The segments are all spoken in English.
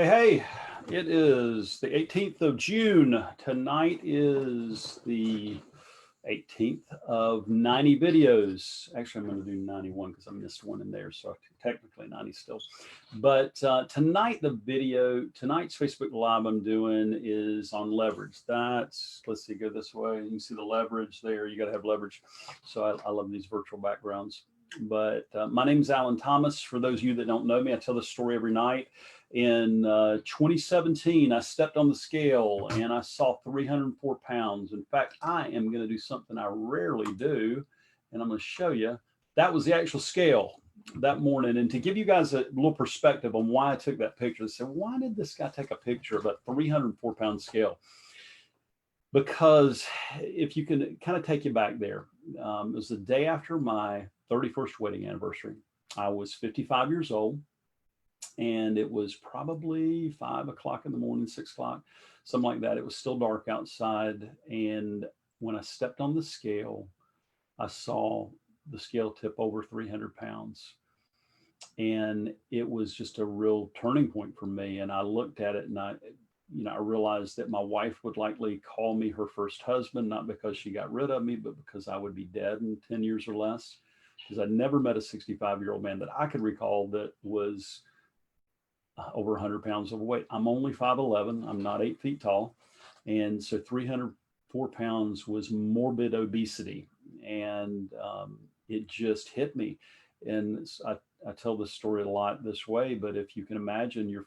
Hey, it is the 18th of June. Tonight is the 18th of 90 videos. Actually, I'm going to do 91 because I missed one in there. So technically 90 still. But tonight, tonight's Facebook Live I'm doing is on leverage. Let's see, go this way. You can see the leverage there. You got to have leverage. So I love these virtual backgrounds. But my name's Alan Thomas. For those of you that don't know me, I tell this story every night. In 2017, I stepped on the scale and I saw 304 pounds. In fact, I am going to do something I rarely do, and I'm going to show you. That was the actual scale that morning. And to give you guys a little perspective on why I took that picture, I said, why did this guy take a picture of a 304-pound scale? Because if you can kind of take you back there, it was the day after my 31st wedding anniversary. I was 55 years old, and it was probably 5 o'clock in the morning, 6 o'clock, something like that. It was still dark outside. And when I stepped on the scale, I saw the scale tip over 300 pounds. And it was just a real turning point for me. And I looked at it and I realized that my wife would likely call me her first husband, not because she got rid of me, but because I would be dead in 10 years or less. Because I'd never met a 65-year-old man that I could recall that was over 100 pounds overweight. I'm only 5'11". I'm not 8 feet tall. And so 304 pounds was morbid obesity. And it just hit me. And I tell this story a lot this way, but if you can imagine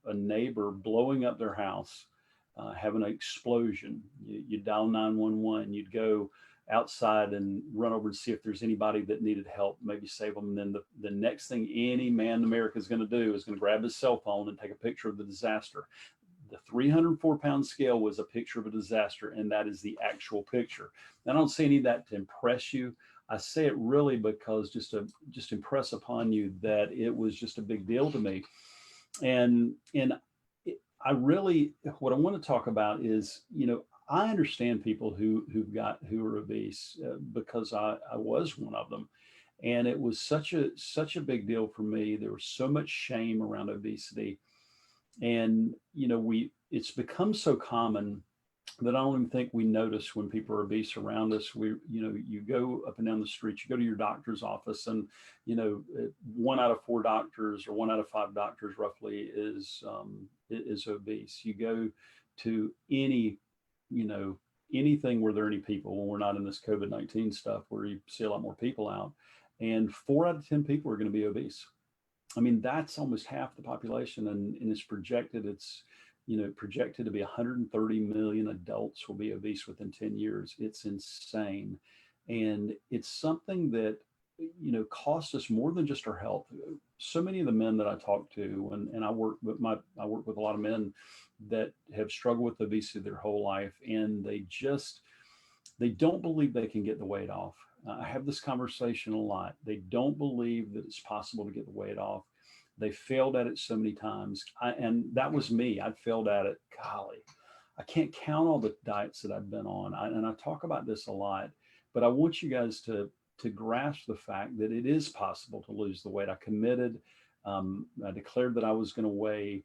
a neighbor blowing up their house, having an explosion, you dial 911, you'd go outside and run over and see if there's anybody that needed help, maybe save them. And then the next thing any man in America is going to do is going to grab his cell phone and take a picture of the disaster. The 304-pound scale was a picture of a disaster, and that is the actual picture. And I don't say any of that to impress you. I say it really because just to impress upon you that it was just a big deal to me. And I really, what I want to talk about is, I understand people who are obese because I was one of them, and it was such a big deal for me. There was so much shame around obesity, and it's become so common that I don't even think we notice when people are obese around us. You go up and down the street, you go to your doctor's office, and 1 out of 4 doctors or 1 out of 5 doctors roughly is obese. You go to anything where there are any people, when we're not in this COVID-19 stuff where you see a lot more people out, and 4 out of 10 people are going to be obese. I mean, that's almost half the population, and it's projected to be 130 million adults will be obese within 10 years. It's insane. And it's something that, costs us more than just our health. So many of the men that I talk to, and I work with a lot of men that have struggled with obesity their whole life, and they don't believe they can get the weight off. I have this conversation a lot. They don't believe that it's possible to get the weight off. They failed at it so many times. And that was me. I'd failed at it. Golly, I can't count all the diets that I've been on. And I talk about this a lot, but I want you guys to grasp the fact that it is possible to lose the weight. I committed. I declared that I was going to weigh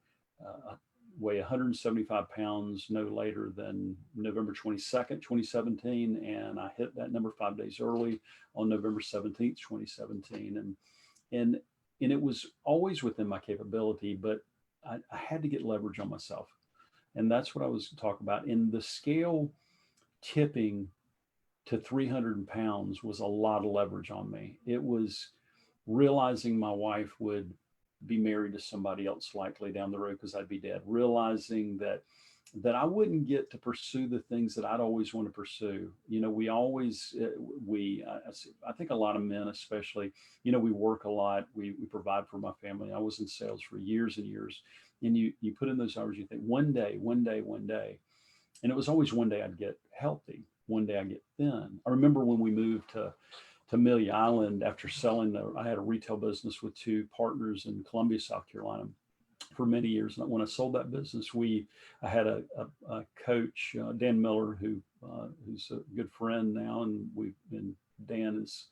175 pounds no later than November 22nd, 2017. And I hit that number 5 days early on November 17th, 2017. And it was always within my capability, but I had to get leverage on myself. And that's what I was talking about. In the scale tipping to 300 pounds was a lot of leverage on me. It was realizing my wife would be married to somebody else likely down the road because I'd be dead, realizing that I wouldn't get to pursue the things that I'd always want to pursue. I think a lot of men, especially, we work a lot, we provide for my family. I was in sales for years and years, and you put in those hours, you think one day, and it was always one day I'd get healthy, one day I'd get thin. I remember when we moved to Amelia Island after selling, I had a retail business with 2 partners in Columbia, South Carolina, for many years. And when I sold that business, I had a coach, Dan Miller, who's a good friend now, and Dan is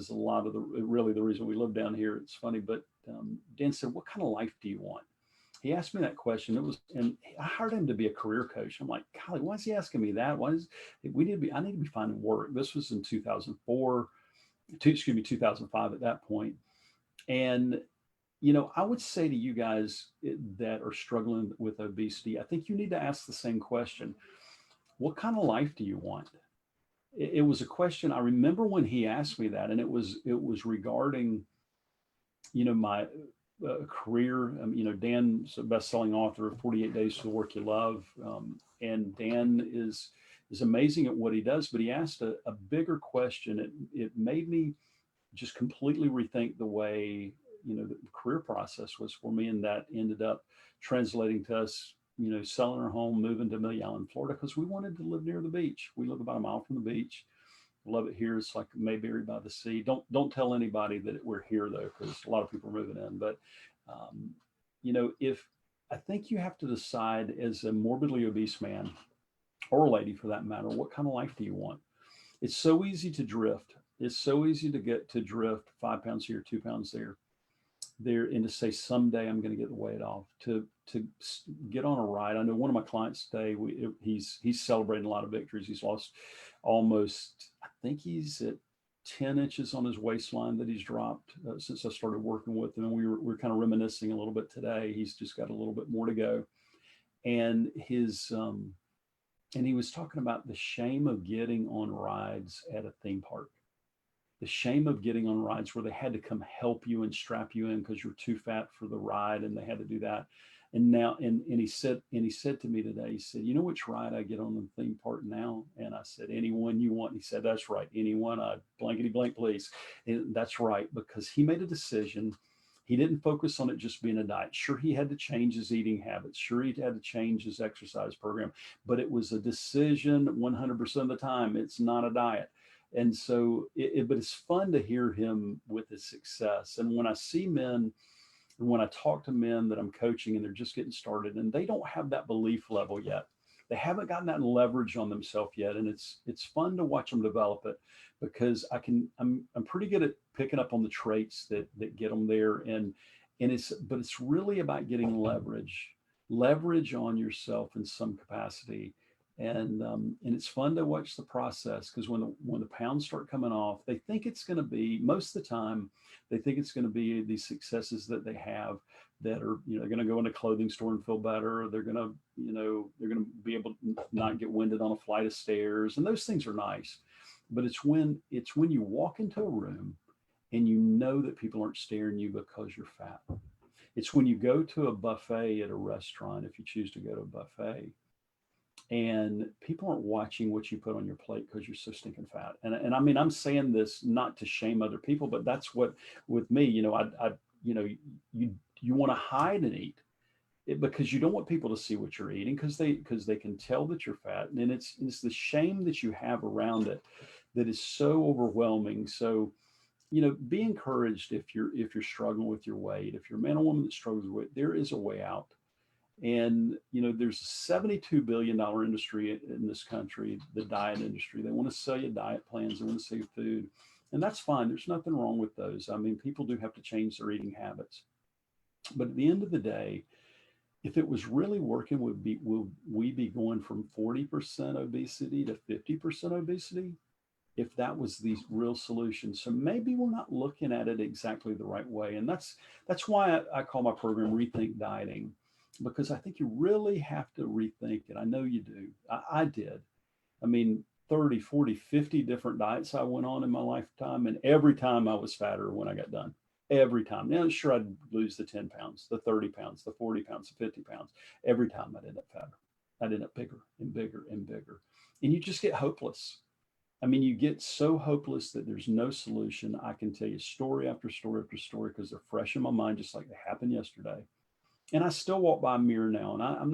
a lot of really the reason we live down here. It's funny, but Dan said, "What kind of life do you want?" he asked me that question. And I hired him to be a career coach. I'm like, golly, why is he asking me that? I need to be finding work. This was in 2004, excuse me, 2005 at that point. And, I would say to you guys that are struggling with obesity, I think you need to ask the same question. What kind of life do you want? It was a question I remember when he asked me that, and it was regarding, my career. Dan's a best-selling author of 48 Days to the Work You Love, and Dan is amazing at what he does. But he asked a bigger question. It made me just completely rethink the way the career process was for me, and that ended up translating to us, selling our home, moving to Amelia Island, Florida, because we wanted to live near the beach. We live about a mile from the beach. Love it here. It's like Mayberry by the sea. Don't tell anybody that we're here though, because a lot of people are moving in. But um, if I think you have to decide as a morbidly obese man or a lady for that matter, what kind of life do you want? It's so easy to drift. It's so easy to get to drift 5 pounds here, 2 pounds there, and to say someday I'm going to get the weight off. To get on a ride. I know one of my clients today. He's celebrating a lot of victories. He's lost almost. I think he's at 10 inches on his waistline that he's dropped since I started working with him. And we were kind of reminiscing a little bit today. He's just got a little bit more to go, and and he was talking about the shame of getting on rides at a theme park, the shame of getting on rides where they had to come help you and strap you in because you're too fat for the ride, and they had to do that. And now, and he said to me today, he said, you know which ride I get on the theme park now? And I said, anyone you want. He said, that's right, anyone. I blankety blank, please. And that's right, because he made a decision. He didn't focus on it just being a diet. Sure, he had to change his eating habits. Sure, he had to change his exercise program, but it was a decision 100% of the time. It's not a diet. And so, but it's fun to hear him with his success. And when I see men, and when I talk to men that I'm coaching and they're just getting started and they don't have that belief level yet, they haven't gotten that leverage on themselves yet. And it's fun to watch them develop it, because I'm pretty good at picking up on the traits that get them there. But it's really about getting leverage on yourself in some capacity. And it's fun to watch the process, because when the pounds start coming off, they think it's going to be, most of the time they think it's going to be these successes that they have that are, they're going to go in a clothing store and feel better. They're going to, they're going to be able to not get winded on a flight of stairs, and those things are nice. But it's when you walk into a room and you know that people aren't staring you because you're fat. It's when you go to a buffet at a restaurant, if you choose to go to a buffet, and people aren't watching what you put on your plate because you're so stinking fat. And I mean, I'm saying this not to shame other people, but that's what, with me, you want to hide and eat it because you don't want people to see what you're eating, because they can tell that you're fat. And it's the shame that you have around it that is so overwhelming. So, be encouraged if you're struggling with your weight. If you're a man or woman that struggles with weight, there is a way out. And there's a $72 billion industry in this country, the diet industry. They want to sell you diet plans, they want to sell you food, and that's fine. There's nothing wrong with those. I mean, people do have to change their eating habits, but at the end of the day, if it was really working, would we be going from 40% obesity to 50% obesity? If that was the real solution. So maybe we're not looking at it exactly the right way. And that's why I call my program Rethink Dieting, because I think you really have to rethink it. I know you do. I did. I mean, 30, 40, 50 different diets I went on in my lifetime, and every time I was fatter when I got done. Every time. Now, sure, I'd lose the 10 pounds, the 30 pounds, the 40 pounds, the 50 pounds. Every time I'd end up fatter. I'd end up bigger and bigger and bigger. And you just get hopeless. I mean, you get so hopeless that there's no solution. I can tell you story after story after story because they're fresh in my mind, just like they happened yesterday. And I still walk by a mirror now, and I'm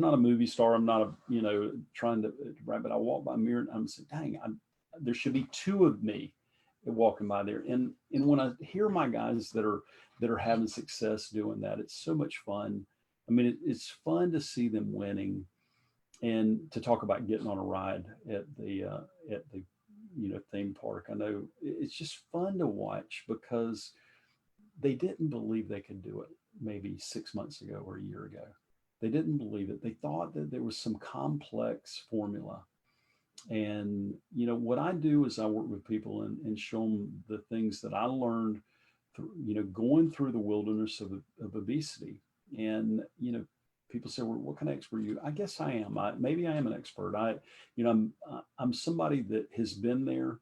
not a movie star. I'm not trying to right, but I walk by a mirror and I'm saying, dang, there should be two of me walking by there. And when I hear my guys that are having success doing that, it's so much fun. I mean, it's fun to see them winning, and to talk about getting on a ride at the theme park. I know it's just fun to watch because they didn't believe they could do it. maybe 6 months ago or a year ago. They didn't believe it. They thought that there was some complex formula. And, you know, what I do is I work with people and show them the things that I learned through, you know, going through the wilderness of obesity. And, you know, people say, well, what kind of expert are you? I guess I am. Maybe I am an expert. You know, I'm somebody that has been there.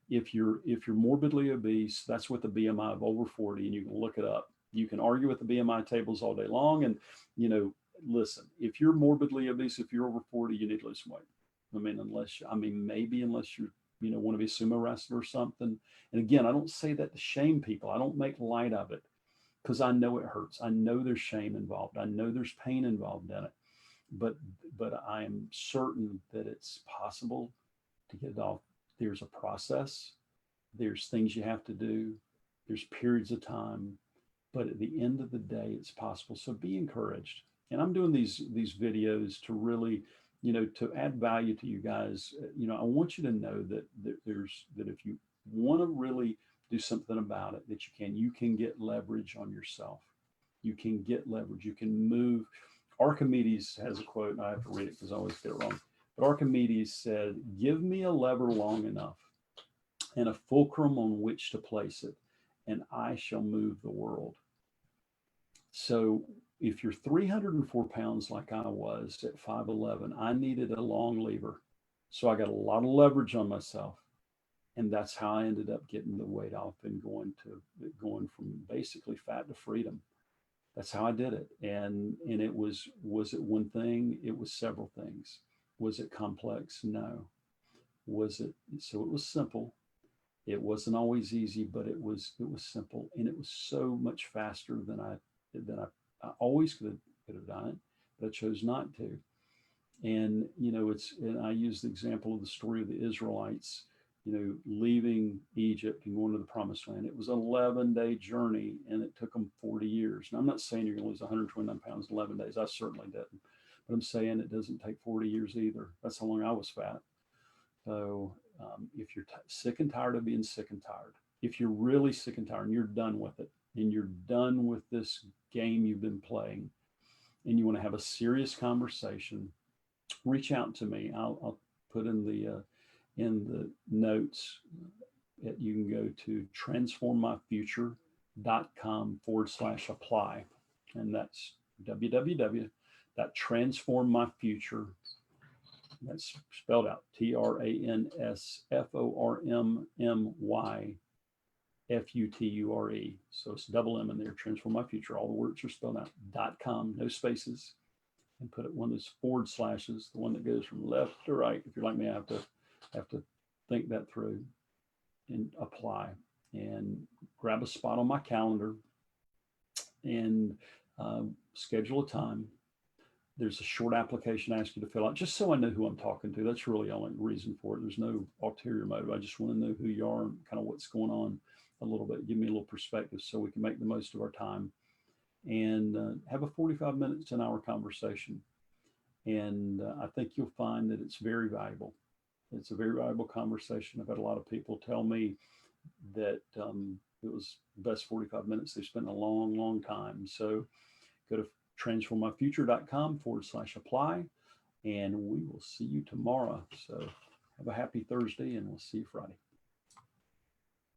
If you're morbidly obese, that's with a BMI of over 40, and you can look it up. You can argue with the BMI tables all day long. And, you know, listen, if you're morbidly obese, if you're over 40, you need to lose some weight. I mean, maybe unless you want to be a sumo wrestler or something. And again, I don't say that to shame people. I don't make light of it because I know it hurts. I know there's shame involved. I know there's pain involved in it. But I am certain that it's possible to get it off. There's a process. There's things you have to do. There's periods of time. But at the end of the day, it's possible. So be encouraged. And I'm doing these videos to really, you know, to add value to you guys. You know, I want you to know that if you want to really do something about it, that you can get leverage on yourself. You can get leverage. You can move. Archimedes has a quote, and I have to read it because I always get it wrong. But Archimedes said, "Give me a lever long enough and a fulcrum on which to place it, and I shall move the world." So if you're 304 pounds like I was at 5'11", I needed a long lever. So I got a lot of leverage on myself. And that's how I ended up getting the weight off and going from basically fat to freedom. That's how I did it. And it was it one thing? It was several things. Was it complex? No. So it was simple. It wasn't always easy, but it was simple. And it was so much faster than I always could have done it, but I chose not to. And, you know, and I use the example of the story of the Israelites, you know, leaving Egypt and going to the promised land. It was an 11-day journey and it took them 40 years. And I'm not saying you're going to lose 129 pounds in 11 days. I certainly didn't. But I'm saying it doesn't take 40 years either. That's how long I was fat. So if you're sick and tired of being sick and tired, if you're really sick and tired and you're done with it, and you're done with this game you've been playing, and you want to have a serious conversation, reach out to me. I'll put in the notes that you can go to transformmyfuture.com/apply. And that's www.transformmyfuture. That's spelled out TRANSFORMMYFUTURE. So it's double M in there, Transform My Future. All the words are spelled out. .com, no spaces. And put it one of those forward slashes, the one that goes from left to right. If you're like me, I have to think that through and apply. And grab a spot on my calendar and schedule a time. There's a short application I ask you to fill out, just so I know who I'm talking to. That's really the only reason for it. There's no ulterior motive. I just want to know who you are and kind of what's going on a little bit. Give me a little perspective so we can make the most of our time and have a 45 minutes to an hour conversation. And I think you'll find that it's very valuable. It's a very valuable conversation. I've had a lot of people tell me that it was the best 45 minutes they've spent in a long, long time. So go to transformmyfuture.com/apply, and we will see you tomorrow. So have a happy Thursday, and we'll see you Friday.